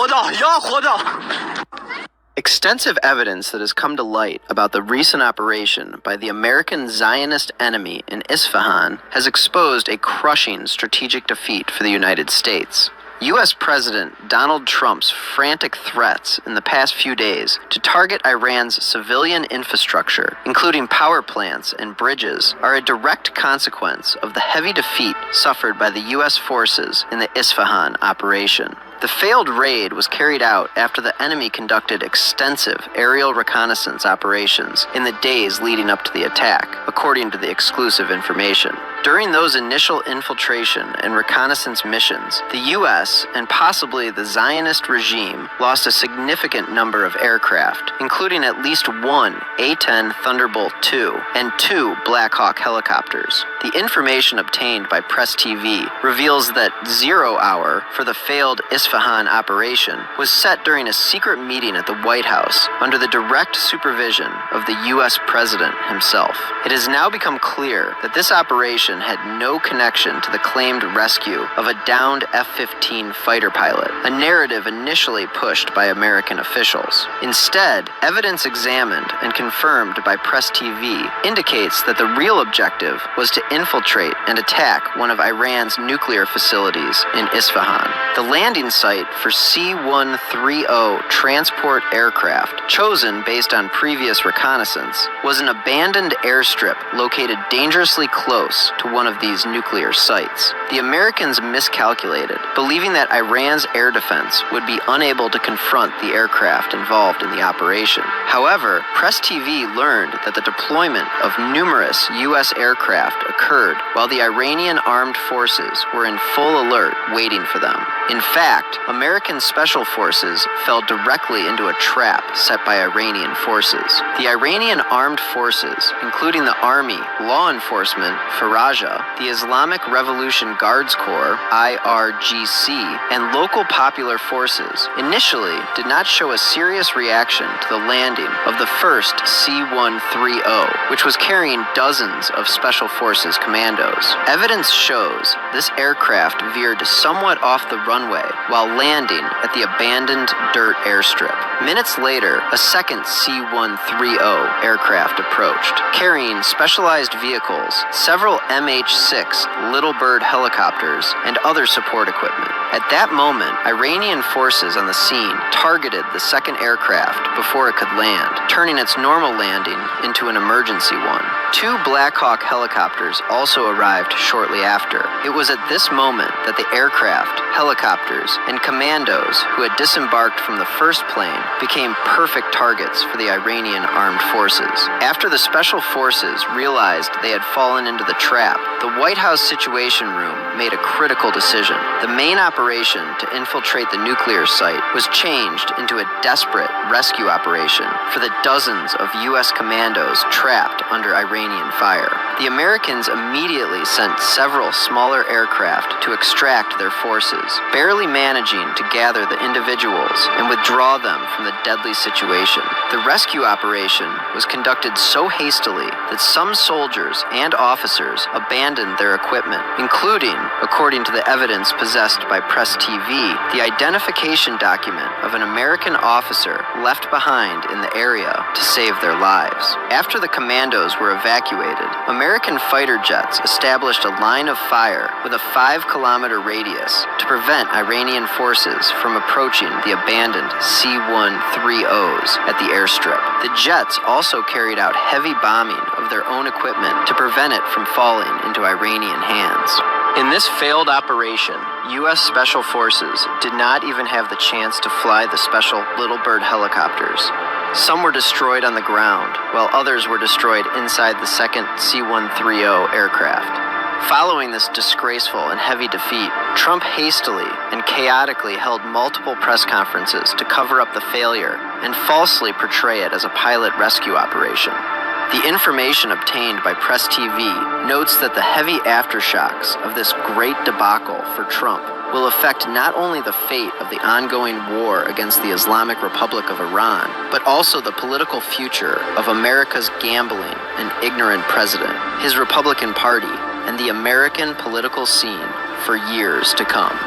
活着，要活着。 Extensive evidence that has come to light about the recent operation by the American Zionist enemy in Isfahan has exposed a crushing strategic defeat for the United States. U.S. President Donald Trump's frantic threats in the past few days to target Iran's civilian infrastructure, including power plants and bridges, are a direct consequence of the heavy defeat suffered by the U.S. forces in the Isfahan operation. The failed raid was carried out after the enemy conducted extensive aerial reconnaissance operations in the days leading up to the attack, according to the exclusive information. During those initial infiltration and reconnaissance missions, the U.S. and possibly the Zionist regime lost a significant number of aircraft, including at least one A-10 Thunderbolt II and two Black Hawk helicopters. The information obtained by Press TV reveals that 0 hour for the failed Isfahan operation was set during a secret meeting at the White House under the direct supervision of the U.S. President himself. It has now become clear that this operation had no connection to the claimed rescue of a downed F-15 fighter pilot, a narrative initially pushed by American officials. Instead, evidence examined and confirmed by Press TV indicates that the real objective was to infiltrate and attack one of Iran's nuclear facilities in Isfahan. The landing site for C-130 transport aircraft, chosen based on previous reconnaissance, was an abandoned airstrip located dangerously close to one of these nuclear sites. The Americans miscalculated, believing that Iran's air defense would be unable to confront the aircraft involved in the operation. However, Press TV learned that the deployment of numerous U.S. aircraft occurred while the Iranian armed forces were in full alert waiting for them. In fact, American special forces fell directly into a trap set by Iranian forces. The Iranian armed forces, including the army, law enforcement, Faraja, the Islamic Revolution Guards Corps, IRGC, and local popular forces, initially did not show a serious reaction to the landing of the first C-130, which was carrying dozens of Special Forces commandos. Evidence shows this aircraft veered somewhat off the runway while landing at the abandoned dirt airstrip. Minutes later, a second C-130 aircraft approached, carrying specialized vehicles, several MH-6 Little Bird helicopters, and other support equipment. At that moment, Iranian forces on the scene targeted the second aircraft before it could land, turning its normal landing into an emergency one. Two Black Hawk helicopters also arrived shortly after. It was at this moment that the aircraft, helicopters, and commandos who had disembarked from the first plane became perfect targets for the Iranian armed forces. After the special forces realized they had fallen into the trap, the White House Situation Room made a critical decision. The main operation to infiltrate the nuclear site was changed into a desperate rescue operation for the dozens of U.S. commandos trapped under Iranian fire. The Americans immediately sent several smaller aircraft to extract their forces, barely managing to gather the individuals and withdraw them from the deadly situation. The rescue operation was conducted so hastily that some soldiers and officers abandoned their equipment, including, according to the evidence possessed by Press TV, the identification document of an American officer left behind in the area to save their lives. After the commandos were evacuated, American fighter jets established a line of fire with a 5-kilometer radius to prevent Iranian forces from approaching the abandoned C-130s at the airstrip. The jets also carried out heavy bombing of their own equipment to prevent it from falling into Iranian hands. In this failed operation, U.S. Special Forces did not even have the chance to fly the special Little Bird helicopters. Some were destroyed on the ground, while others were destroyed inside the second C-130 aircraft. Following this disgraceful and heavy defeat, Trump hastily and chaotically held multiple press conferences to cover up the failure and falsely portray it as a pilot rescue operation. The information obtained by Press TV notes that the heavy aftershocks of this great debacle for Trump will affect not only the fate of the ongoing war against the Islamic Republic of Iran, but also the political future of America's gambling and ignorant president, his Republican Party, and the American political scene for years to come.